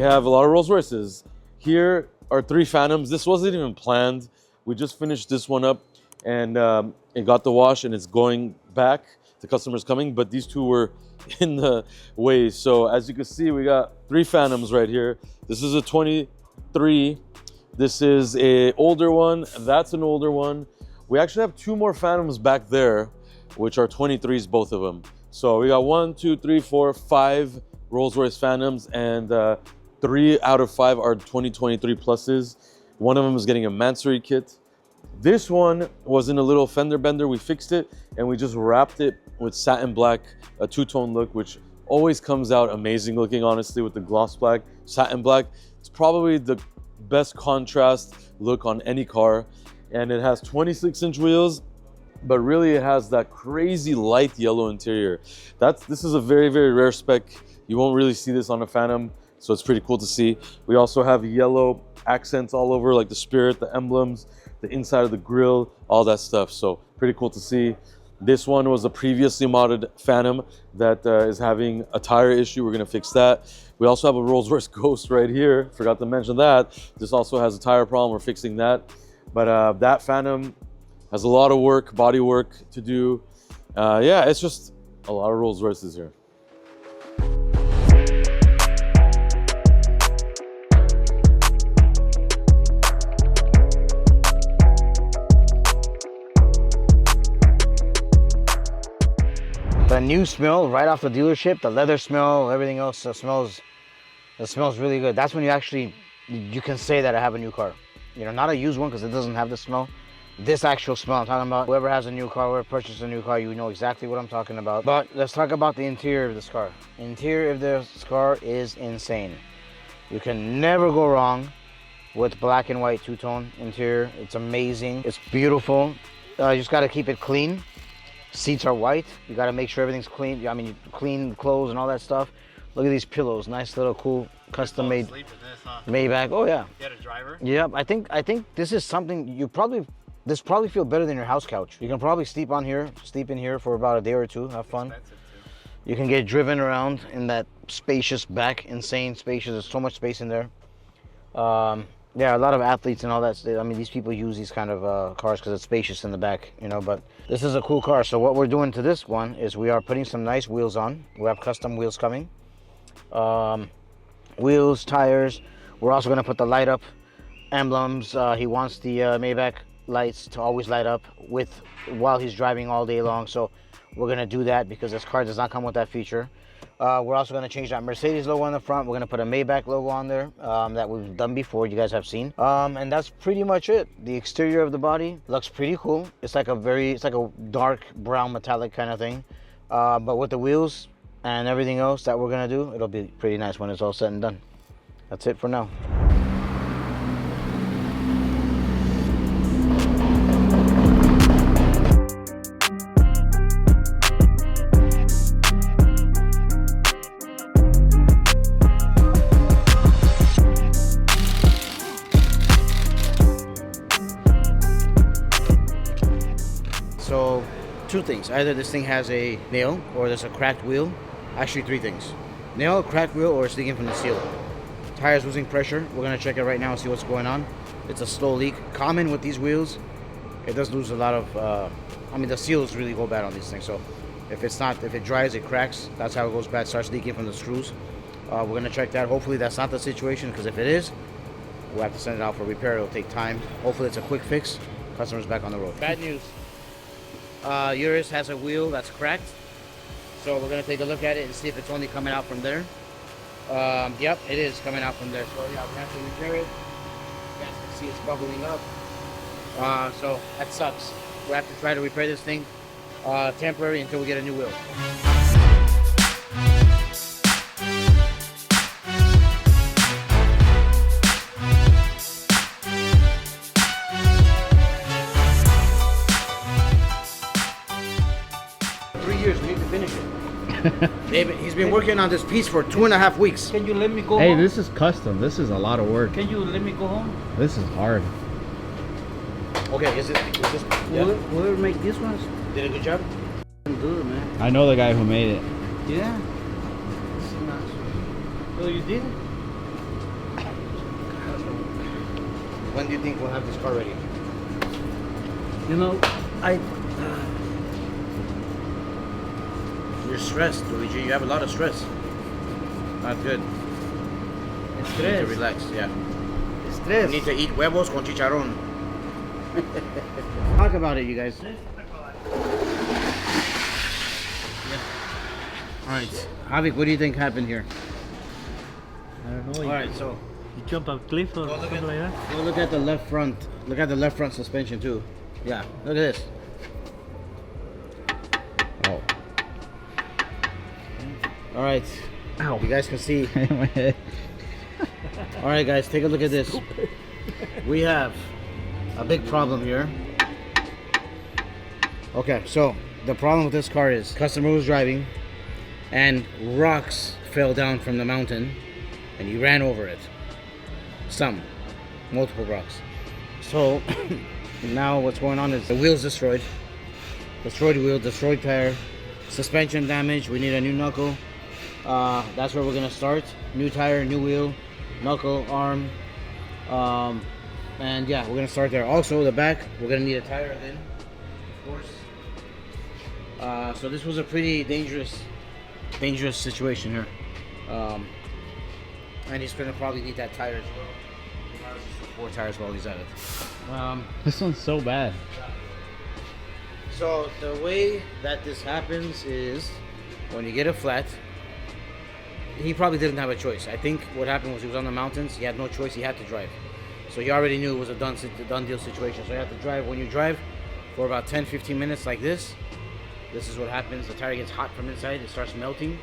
have a lot of Rolls Royces. Here are 3 Phantoms. This wasn't even planned. We just finished this one up, and it got the wash, and it's going back. The customer's coming, but these 2 were in the way. So as you can see, we got 3 Phantoms right here. This is a 23. This is a older one. That's an older one. We actually have 2 more Phantoms back there, which are 23s, both of them. So we got 1, 2, 3, 4, 5 Rolls Royce Phantoms, and 3 out of 5 are 2023 pluses. One of them is getting a Mansory kit. This one was in a little fender bender. We fixed it and we just wrapped it with satin black, a 2-tone look, which always comes out amazing looking, honestly, with the gloss black, satin black. It's probably the best contrast look on any car. And it has 26-inch wheels, but really it has that crazy light yellow interior. This is a very, very rare spec. You won't really see this on a Phantom, so it's pretty cool to see. We also have yellow accents all over, like the Spirit, the emblems, the inside of the grille, all that stuff. So pretty cool to see. This one was a previously modded Phantom that is having a tire issue. We're gonna fix that. We also have a Rolls Royce Ghost right here. Forgot to mention that. This also has a tire problem. We're fixing that. But that Phantom has a lot of work, body work to do. Yeah, it's just a lot of Rolls Royces here. The new smell right off the dealership, the leather smell, everything else, it smells really good. That's when you can say that I have a new car. You know, not a used one because it doesn't have the smell. This actual smell I'm talking about. Whoever has a new car, whoever purchased a new car, you know exactly what I'm talking about. But let's talk about the interior of this car. Interior of this car is insane. You can never go wrong with black and white 2-tone interior. It's amazing. It's beautiful. You just got to keep it clean. Seats are white. You got to make sure everything's clean. I mean, clean clothes and all that stuff. Look at these pillows. Nice little cool custom made Maybach. Oh yeah. You had a driver? Yep. I think this is something this probably feel better than your house couch. You can probably sleep in here for about a day or 2. Have fun. You can get driven around in that spacious back, insane spacious. There's so much space in there. Yeah, a lot of athletes and all that. I mean, these people use these kind of cars because it's spacious in the back, you know, but this is a cool car. So what we're doing to this one is we are putting some nice wheels on. We have custom wheels coming. Wheels, tires. We're also going to put the light up emblems. He wants the Maybach lights to always light up while he's driving all day long. So we're going to do that because this car does not come with that feature. We're also going to change that Mercedes logo on the front. We're going to put a Maybach logo on there that we've done before, you guys have seen. And that's pretty much it. The exterior of the body looks pretty cool. It's like a dark brown metallic kind of thing. But with the wheels and everything else that we're going to do, it'll be pretty nice when it's all said and done. That's it for now. So 2 things, either this thing has a nail or there's a cracked wheel. Actually 3 things. Nail, cracked wheel, or it's leaking from the seal. Tire's losing pressure. We're gonna check it right now and see what's going on. It's a slow leak. Common with these wheels, it does lose a lot of, I mean the seals really go bad on these things. So if it dries, it cracks. That's how it goes bad, starts leaking from the screws. We're gonna check that. Hopefully that's not the situation, because if it is, we'll have to send it out for repair. It'll take time. Hopefully it's a quick fix. Customer's back on the road. Bad news. URUS has a wheel that's cracked, so we're going to take a look at it and see if it's only coming out from there. Yep, it is coming out from there, so yeah, we have to repair it. You guys can see it's bubbling up, so that sucks. We have to try to repair this thing temporary until we get a new wheel. He's been working on this piece for 2.5 weeks. Can you let me go home? Hey, home? This is custom. This is a lot of work. Can you let me go home? This is hard. Okay, is this yeah. Whoever make this one did a good job? Good, man. I know the guy who made it. Yeah. So you did? when do you think we'll have this car ready? You know, You're stressed, Luigi. You have a lot of stress. Not good. You need to stress. relax, yeah. You Stress. need to eat huevos con chicharrón. Talk about it, you guys. Alright, Javik, what do you think happened here? I don't know. Alright, so You jump a cliff or Go look something like that? go look at the left front. Look at the left front suspension too. Yeah, look at this. Oh. Alright, Ow. you guys can see. My head. Alright guys, take a look at this. We have a big problem here. Okay, so the problem with this car is customer was driving and rocks fell down from the mountain and he ran over it. Multiple rocks. So now what's going on is the wheel's destroyed. Destroyed wheel, destroyed tire, suspension damage. We need a new knuckle. That's where we're gonna start. New tire, new wheel, knuckle, arm. And yeah, we're gonna start there. Also the back, we're gonna need a tire again, of course. So this was a pretty dangerous situation here. And he's gonna probably need that tire as well. 4 tires while he's at it. This one's so bad. So the way that this happens is when you get a flat, he probably didn't have a choice. I think what happened was he was on the mountains, he had no choice, he had to drive. So he already knew it was a done deal situation. So you have to drive. When you drive for about 10-15 minutes like this is what happens. The tire gets hot from inside, it starts melting.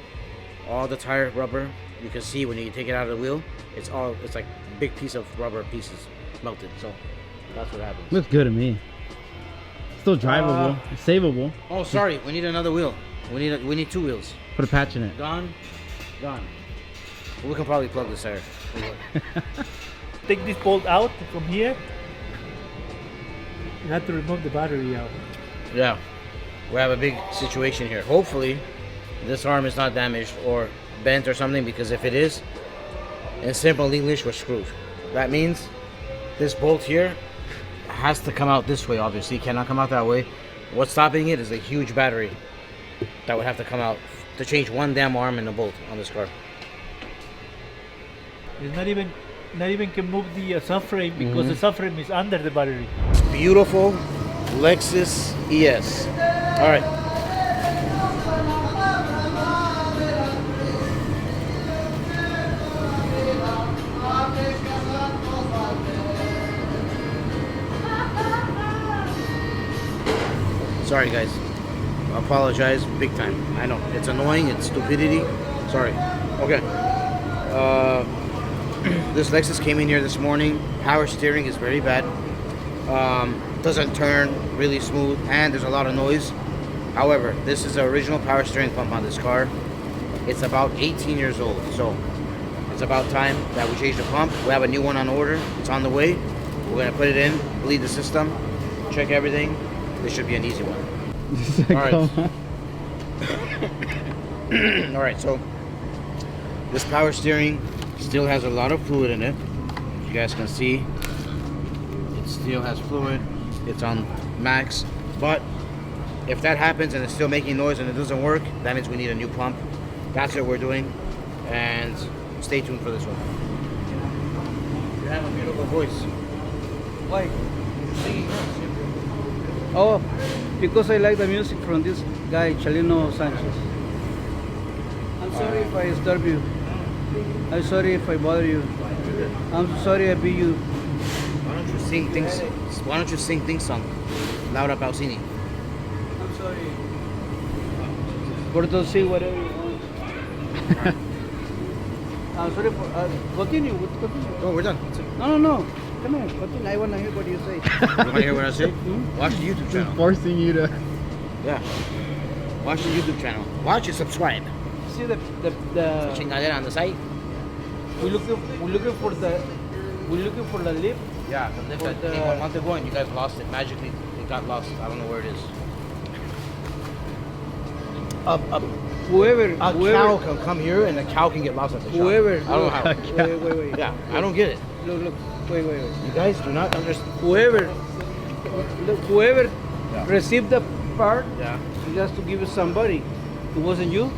All the tire rubber, you can see when you take it out of the wheel, it's like a big piece of rubber pieces melted. So that's what happens. Looks good to me. Still drivable. Savable. Oh, sorry, we need another wheel. We need 2 wheels. Put a patch in it. Gone. We can probably plug this tire. Take this bolt out from here. You have to remove the battery out. Yeah, we have a big situation here. Hopefully, this arm is not damaged or bent or something, because if it is, in simple English, we're screwed. That means this bolt here has to come out this way, obviously. It cannot come out that way. What's stopping it is a huge battery that would have to come out to change one damn arm and a bolt on this car. It's not even can move the subframe because the subframe is under the battery. Beautiful Lexus ES. All right. Sorry guys, I apologize big time. I know, it's annoying, it's stupidity. Sorry. Okay. This Lexus came in here this morning. Power steering is very bad. Doesn't turn really smooth, and there's a lot of noise. However, this is the original power steering pump on this car. It's about 18 years old, so it's about time that we change the pump. We have a new one on order. It's on the way. We're gonna put it in, bleed the system, check everything. This should be an easy one. All right, so this power steering still has a lot of fluid in it. You guys can see it still has fluid. It's on max, but if that happens and it's still making noise and it doesn't work, that means we need a new pump. That's what we're doing, and stay tuned for this one. You have a beautiful voice. Why? Singing. Oh, because I like the music from this guy, Chalino Sanchez. I'm sorry if I disturb you. I'm sorry if I bother you. I'm sorry I beat you. Why don't you sing things? Why don't you sing things song? Laura Pausini. I'm sorry. Porto, say whatever you want. I'm sorry for... continue. Oh, we're done. No. Come on, continue. I want to hear what you say. You want to hear what I say? Watch the YouTube channel. Forcing you to. Yeah. Watch the YouTube channel. Watch and subscribe. See the Chingadera on the site. we're looking for the lip. Yeah, the lift For I think the- 1 month ago, and you guys lost it magically. It got lost. I don't know where it is. Whoever A cow can come here, and the cow can get lost at the shop. whoever I don't know how. wait. Yeah, I don't get it. Look. Wait. You guys do not understand. Whoever received the part, Yeah. he has to give it somebody. It wasn't you.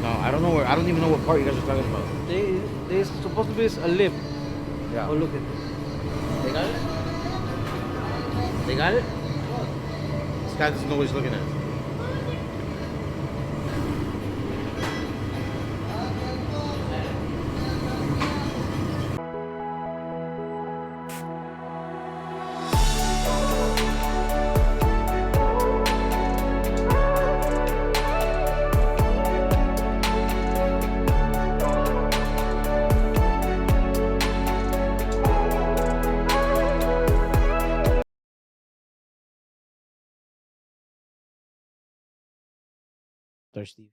No, I don't know where. I don't even know what part you guys are talking about. They supposed to be a lip. Yeah. Oh, look at this. They got it? They got it? This guy doesn't know what he's looking at. Thirsty.